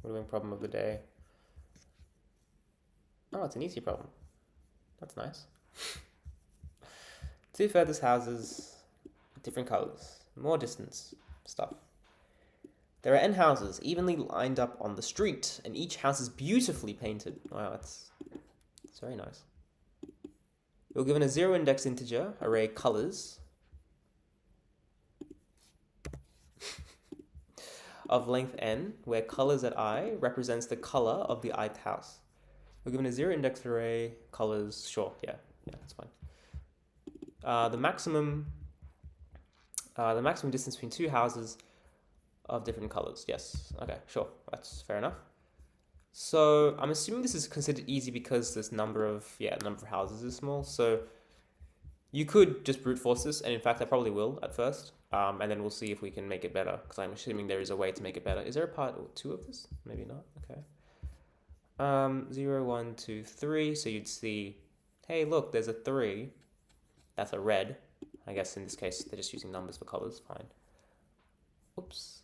We're doing problem of the day. Oh, it's an easy problem. That's nice. Two furthest houses, different colors, more distance, stuff. There are n houses evenly lined up on the street, and each house is beautifully painted. Wow, it's very nice. We're given a zero index integer array colors of length n, where colors at I represents the color of the ith house. We're given a zero index array colors. Sure, yeah, that's fine. The maximum distance between two houses of different colors. Yes, okay, sure, that's fair enough. So I'm assuming this is considered easy because this number of houses is small. So you could just brute force this, and in fact I probably will at first, and then we'll see if we can make it better, because I'm assuming there is a way to make it better. Is there a part 2 of this? Maybe not. Okay. 0, 1, 2, 3. So you'd see, hey, look, there's a 3. That's a red. I guess in this case they're just using numbers for colors. Fine. Oops.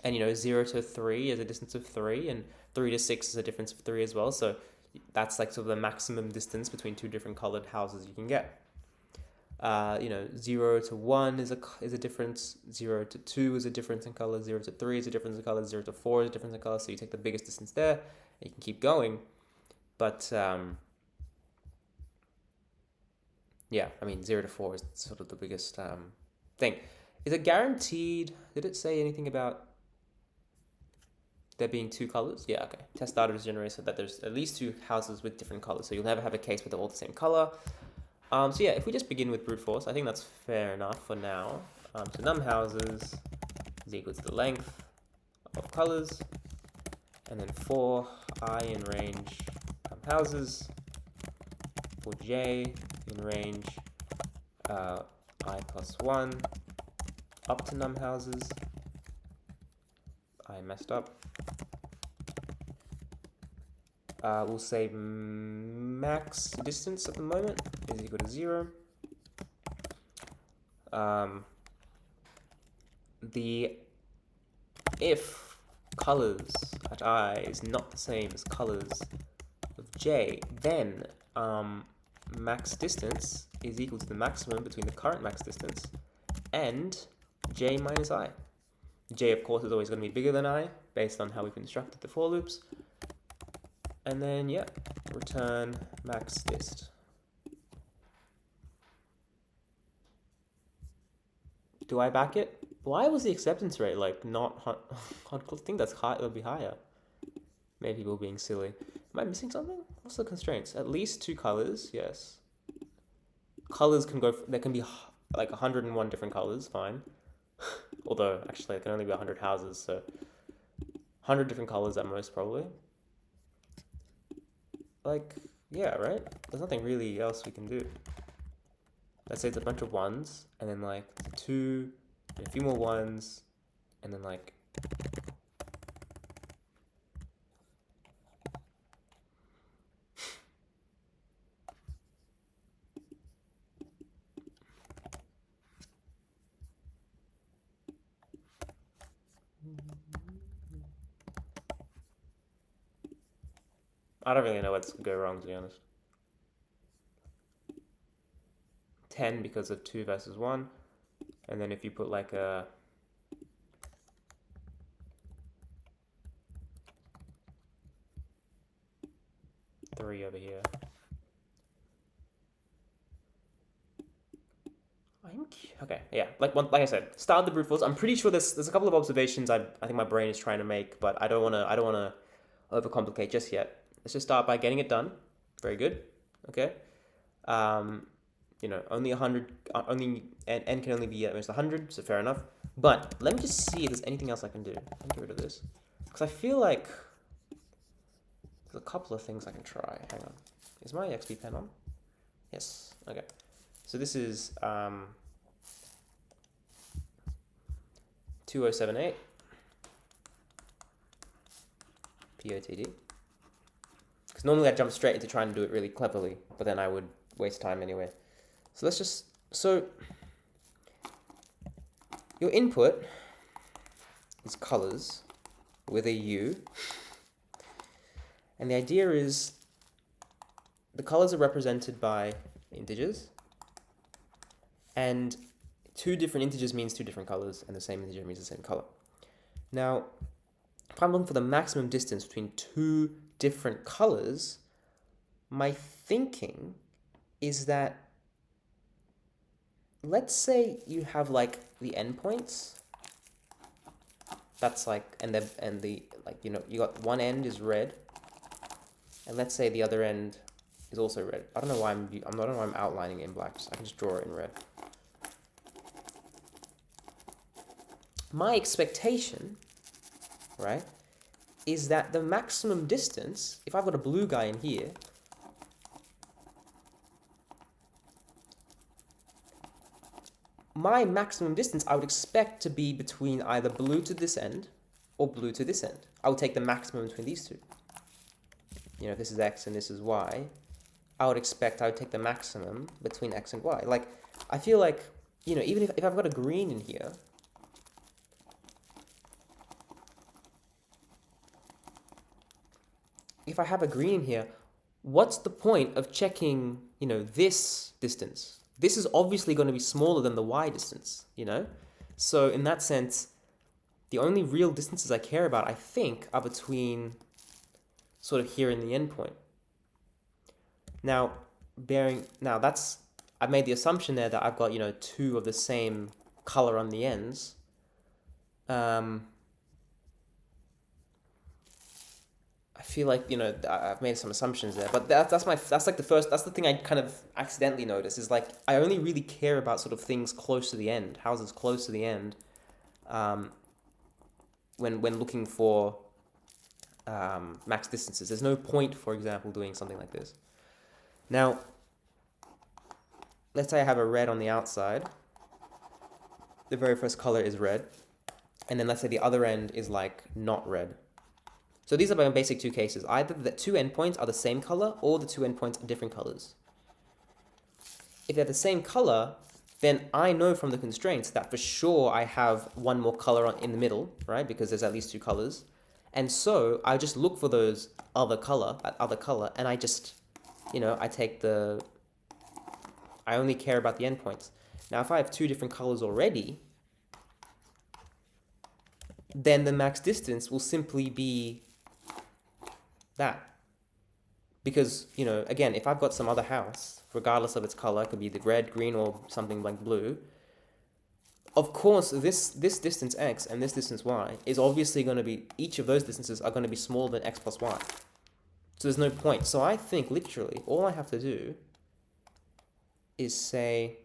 And 0 to 3 is a distance of 3, and 3 to 6 is a difference of 3 as well. So that's like sort of the maximum distance between two different colored houses you can get. 0 to 1 is a difference. 0 to 2 is a difference in color. 0 to 3 is a difference in color. 0 to 4 is a difference in color. So you take the biggest distance there, and you can keep going. But yeah, I mean 0 to 4 is sort of the biggest thing. Is it guaranteed? Did it say anything about there being two colors? Yeah, okay. Test data is generated so that there's at least two houses with different colors. So you'll never have a case where they're all the same color. So yeah, if we just begin with brute force, I think that's fair enough for now. So num houses is equal to the length of colors, and then for I in range houses, for j in range I plus 1 up to num houses. I messed up. We'll say max distance at the moment is equal to 0. The if colors at I is not the same as colors of j, then max distance is equal to the maximum between the current max distance and j minus I. J, of course, is always going to be bigger than I, based on how we constructed the for loops. And then, yeah, return max dist. Do I back it? Why was the acceptance rate like not? I think that's high. It'll be higher. Maybe people being silly. Am I missing something? What's the constraints? At least two colors. Yes. Colors can go. There can be like 101 different colors. Fine. Although actually, there can only be 100 houses, so 100 different colors at most, probably. Like, yeah, right? There's nothing really else we can do. Let's say it's a bunch of ones, and then like 2, and a few more ones, and then like I don't really know what's going to go wrong, to be honest. 10 because of 2 versus 1, and then if you put like a three over here, okay, yeah, like I said, start the brute force. I'm pretty sure there's a couple of observations I think my brain is trying to make, but I don't want to overcomplicate just yet. Let's just start by getting it done. Very good. Okay. Only 100, only n can only be at most 100, so fair enough. But let me just see if there's anything else I can do. Let me get rid of this, because I feel like there's a couple of things I can try. Hang on. Is my XP pen on? Yes. Okay. So this is 2078 POTD. Because normally I jump straight into trying to do it really cleverly, but then I would waste time anyway. So let's just, so your input is colors, with a U. And the idea is the colors are represented by integers, and two different integers means two different colors, and the same integer means the same color. Now, if I'm looking for the maximum distance between two different colors, my thinking is that, let's say you have like the endpoints. That's like, and the like, you know, you got one end is red, and let's say the other end is also red. I don't know why I don't know why I'm outlining it in black. I can just draw it in red. My expectation, right, is that the maximum distance, if I've got a blue guy in here, my maximum distance I would expect to be between either blue to this end or blue to this end. I would take the maximum between these two. You know, if this is X and this is Y, I would take the maximum between X and Y. Like, I feel like, you know, even if I've got a green in here, if I have a green in here, what's the point of checking, you know, this distance? This is obviously going to be smaller than the Y distance, you know? So in that sense, the only real distances I care about, I think, are between sort of here in the endpoint. Now, I've made the assumption there that I've got, you know, two of the same color on the ends. I feel like, you know, I've made some assumptions there, but that's the thing I kind of accidentally noticed, is like, I only really care about sort of things close to the end, houses close to the end, when looking for max distances. There's no point, for example, doing something like this. Now, let's say I have a red on the outside. The very first color is red, and then let's say the other end is like not red. So these are my basic two cases. Either the two endpoints are the same color, or the two endpoints are different colors. If they're the same color, then I know from the constraints that for sure I have one more color in the middle, right? Because there's at least two colors. And so I just look for those other color, and I just, you know, I only care about the endpoints. Now, if I have two different colors already, then the max distance will simply be that. Because, you know, again, if I've got some other house, regardless of its color, it could be the red, green, or something like blue, of course, this distance x and this distance y is obviously going to be, each of those distances are going to be smaller than x plus y. So there's no point. So I think, literally, all I have to do is say,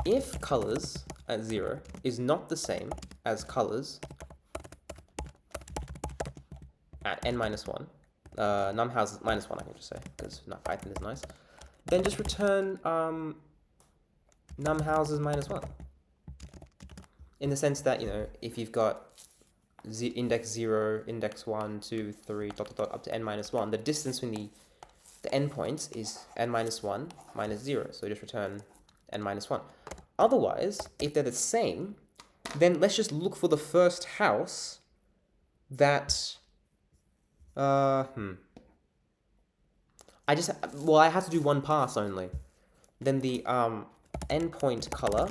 if colors at 0 is not the same as colors at n minus 1, num houses minus 1, I can just say, because Python is nice, then just return num houses minus 1. In the sense that, you know, if you've got index 0, index 1, 2, 3, dot, dot, dot, up to n minus 1, the distance between the endpoints is n minus 1 minus 0. So just return n minus 1. Otherwise, if they're the same, then let's just look for the first house that... I have to do one pass only. Then the endpoint color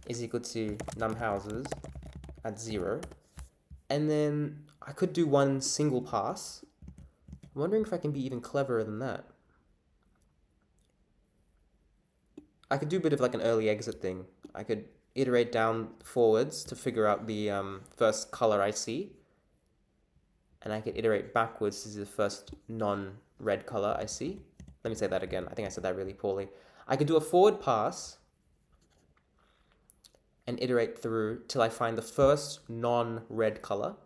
is equal to num houses at 0. And then I could do one single pass. I'm wondering if I can be even cleverer than that. I could do a bit of like an early exit thing. I could iterate down forwards to figure out the first color I see. And I could iterate backwards to the first non-red color I see. Let me say that again. I think I said that really poorly. I could do a forward pass and iterate through till I find the first non-red color,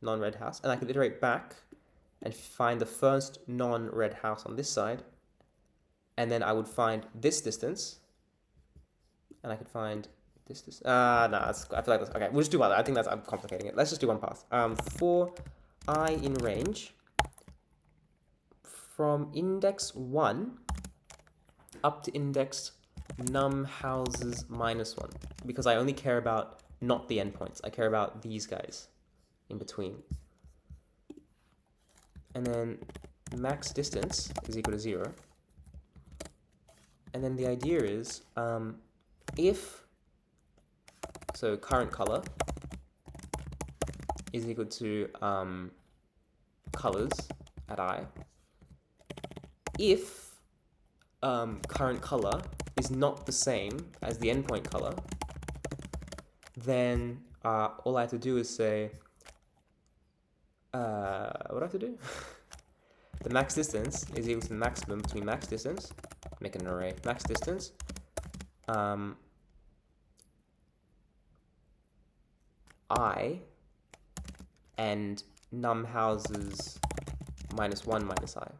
non-red house. And I could iterate back and find the first non-red house on this side. And then I would find this distance. And I could find this distance. I feel like that's... Okay, we'll just do one. I think I'm complicating it. Let's just do one pass. For I in range from index 1 up to index num houses minus 1, because I only care about not the endpoints. I care about these guys in between. And then max distance is equal to 0. And then the idea is so current color is equal to colors at I. If current color is not the same as the endpoint color, then all I have to do is say, what do I have to do? The max distance is equal to the maximum between max distance, make an array, max distance, I, and num houses minus 1 minus I.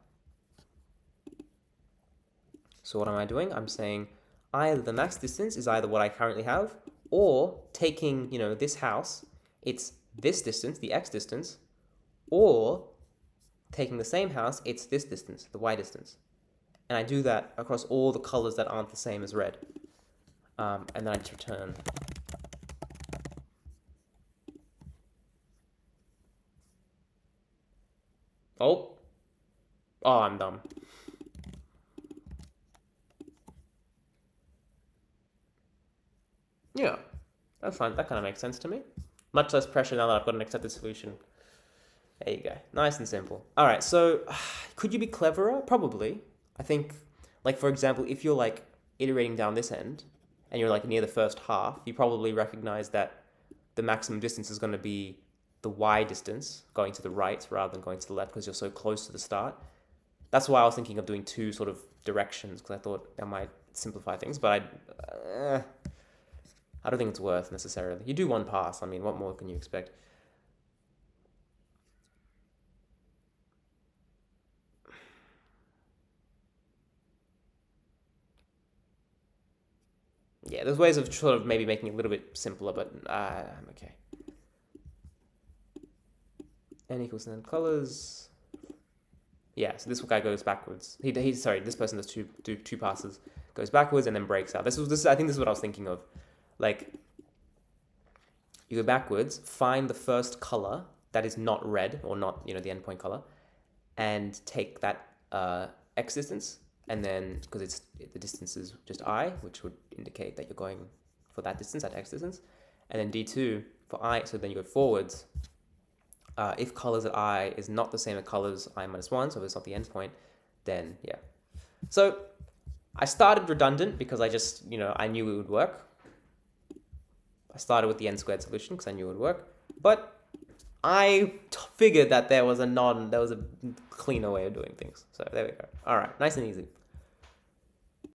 So what am I doing? I'm saying either the max distance is either what I currently have, or taking, this house, it's this distance, the x distance, or taking the same house, it's this distance, the y distance. And I do that across all the colors that aren't the same as red. And then I just return. Oh, I'm dumb. Yeah, that's fine. That kind of makes sense to me. Much less pressure now that I've got an accepted solution. There you go. Nice and simple. All right, so could you be cleverer? Probably. I think, like, for example, if you're, like, iterating down this end, and you're, like, near the first half, you probably recognize that the maximum distance is going to be the y distance, going to the right rather than going to the left because you're so close to the start. That's why I was thinking of doing two sort of directions, because I thought that might simplify things, but I don't think it's worth necessarily. You do one pass. I mean, what more can you expect? Yeah, there's ways of sort of maybe making it a little bit simpler, but I'm okay. N equals n colors. Yeah, so this guy goes backwards. Sorry, this person does two passes, goes backwards and then breaks out. I think this is what I was thinking of. Like, you go backwards, find the first color that is not red or not, the endpoint color, and take that x distance, and then because the distance is just I, which would indicate that you're going for that distance at x distance, and then d2 for I. So then you go forwards. If colors at I is not the same as colors I minus 1, so if it's not the endpoint, then yeah. So I started redundant because I just, I knew it would work. I started with the n squared solution because I knew it would work. But I figured that there was a cleaner way of doing things. So there we go. All right, nice and easy.